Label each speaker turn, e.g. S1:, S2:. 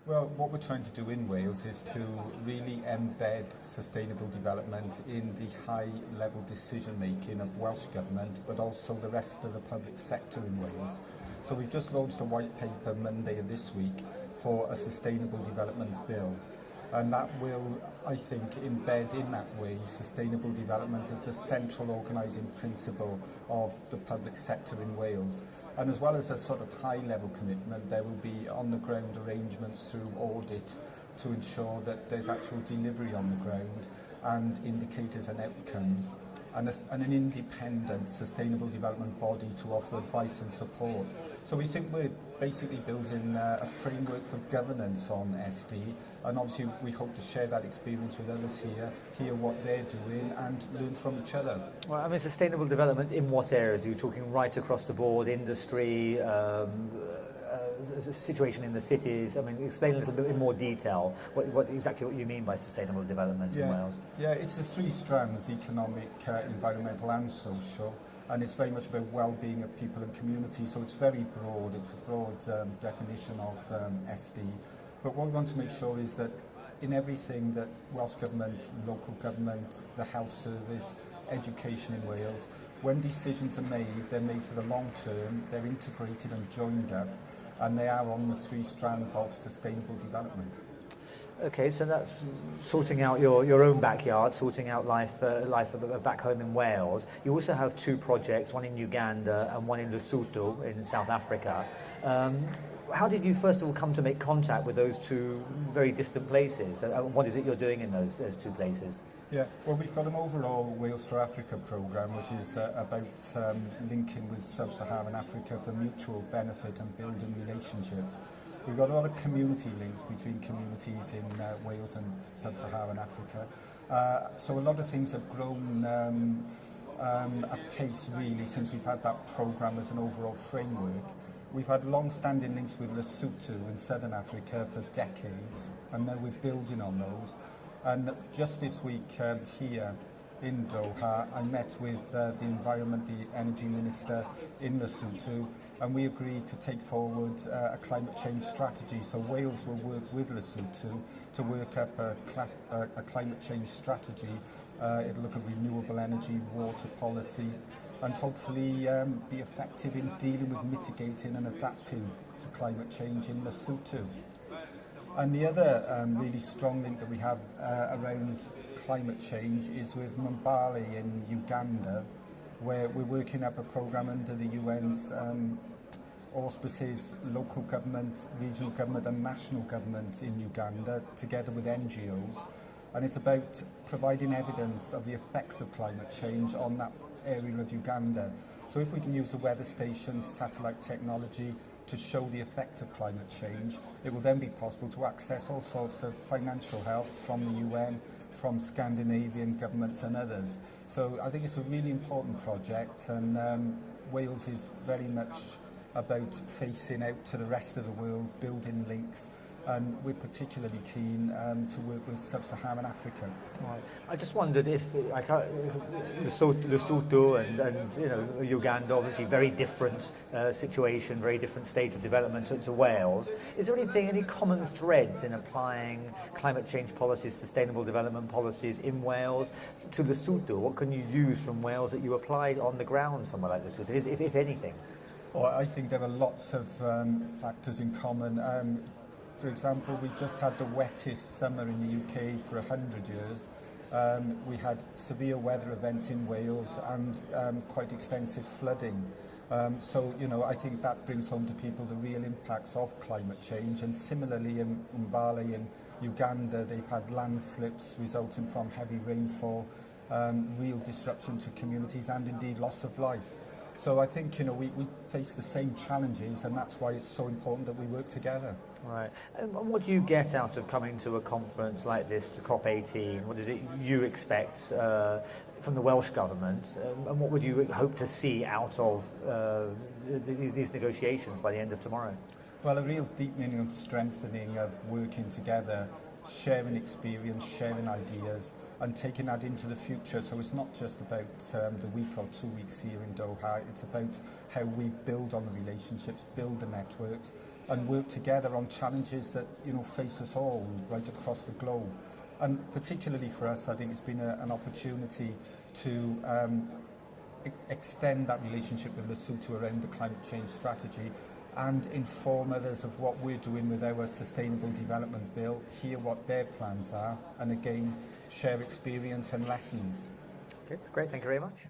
S1: Well, what we're trying to do in Wales is to really embed sustainable development in the high-level decision-making of Welsh Government, but also the rest of the public sector in Wales. So we've just launched a white paper Monday of this week for a sustainable development bill. And that will, I think, embed in that way sustainable development as the central organising principle of the public sector in Wales. And as well as a sort of high-level commitment, there will be on-the-ground arrangements through audit to ensure that there's actual delivery on the ground and indicators and outcomes, and an independent sustainable development body to offer advice and support. So we think we're basically building a framework for governance on SD, and obviously we hope to share that experience with others here, hear what they're doing and learn from each other.
S2: Well, I mean, sustainable development in what areas? Are you talking right across the board, industry, situation in the cities? I mean, explain a little bit in more detail what exactly what you mean by sustainable development in Wales.
S1: Yeah, it's the three strands: economic, environmental and social. And it's very much about well-being of people and community, so it's very broad. It's a broad definition of SD. But what we want to make sure is that in everything that Welsh Government, local government, the health service, education in Wales, when decisions are made, they're made for the long term, they're integrated and joined up, and they are on the three strands of sustainable development.
S2: Okay, so that's sorting out your own backyard, sorting out life back home in Wales. You also have two projects, one in Uganda and one in Lesotho in South Africa. How did you first of all come to make contact with those two very distant places? What is it you're doing in those two places?
S1: Yeah, well, we've got an overall Wales for Africa programme, which is about linking with sub-Saharan Africa for mutual benefit and building relationships. We've got a lot of community links between communities in Wales and sub-Saharan Africa. So a lot of things have grown apace really since we've had that programme as an overall framework. We've had long-standing links with Lesotho in southern Africa for decades, and now we're building on those. And just this week here in Doha, I met with the Environment, the Energy Minister in Lesotho, and we agreed to take forward a climate change strategy. So Wales will work with Lesotho to work up a climate change strategy. It'll look at renewable energy, water policy, and hopefully be effective in dealing with mitigating and adapting to climate change in Lesotho. And the other really strong link that we have around climate change is with Mbale in Uganda, where we're working up a programme under the UN's auspices, local government, regional government and national government in Uganda, together with NGOs. And it's about providing evidence of the effects of climate change on that area of Uganda. So if we can use the weather stations, satellite technology, to show the effect of climate change, it will then be possible to access all sorts of financial help from the UN, from Scandinavian governments and others. So I think it's a really important project, and Wales is very much about facing out to the rest of the world, building links, and we're particularly keen to work with sub-Saharan Africa.
S2: Right. I just wondered if Lesotho and you know, Uganda, obviously very different situation, very different stage of development to Wales. Is there any common threads in applying climate change policies, sustainable development policies in Wales to Lesotho? What can you use from Wales that you applied on the ground somewhere like Lesotho, if anything?
S1: Well, I think there are lots of factors in common. For example, we just had the wettest summer in the UK for 100 years. We had severe weather events in Wales and quite extensive flooding. So, you know, I think that brings home to people the real impacts of climate change. And similarly in Mbale in Uganda, they've had landslips resulting from heavy rainfall, real disruption to communities and indeed loss of life. So I think, you know, we face the same challenges, and that's why it's so important that we work together.
S2: Right. And what do you get out of coming to a conference like this, to COP18? What is it you expect from the Welsh Government? And what would you hope to see out of these negotiations by the end of tomorrow?
S1: Well, a real deepening and strengthening of working together, sharing experience, sharing ideas, and taking that into the future. So it's not just about the week or 2 weeks here in Doha, it's about how we build on the relationships, build the networks, and work together on challenges that face us all right across the globe. And particularly for us, I think it's been an opportunity to extend that relationship with Lesotho around the climate change strategy and inform others of what we're doing with our Sustainable Development Bill, hear what their plans are, and again, share experience and lessons.
S2: Okay, that's great. Thank you very much.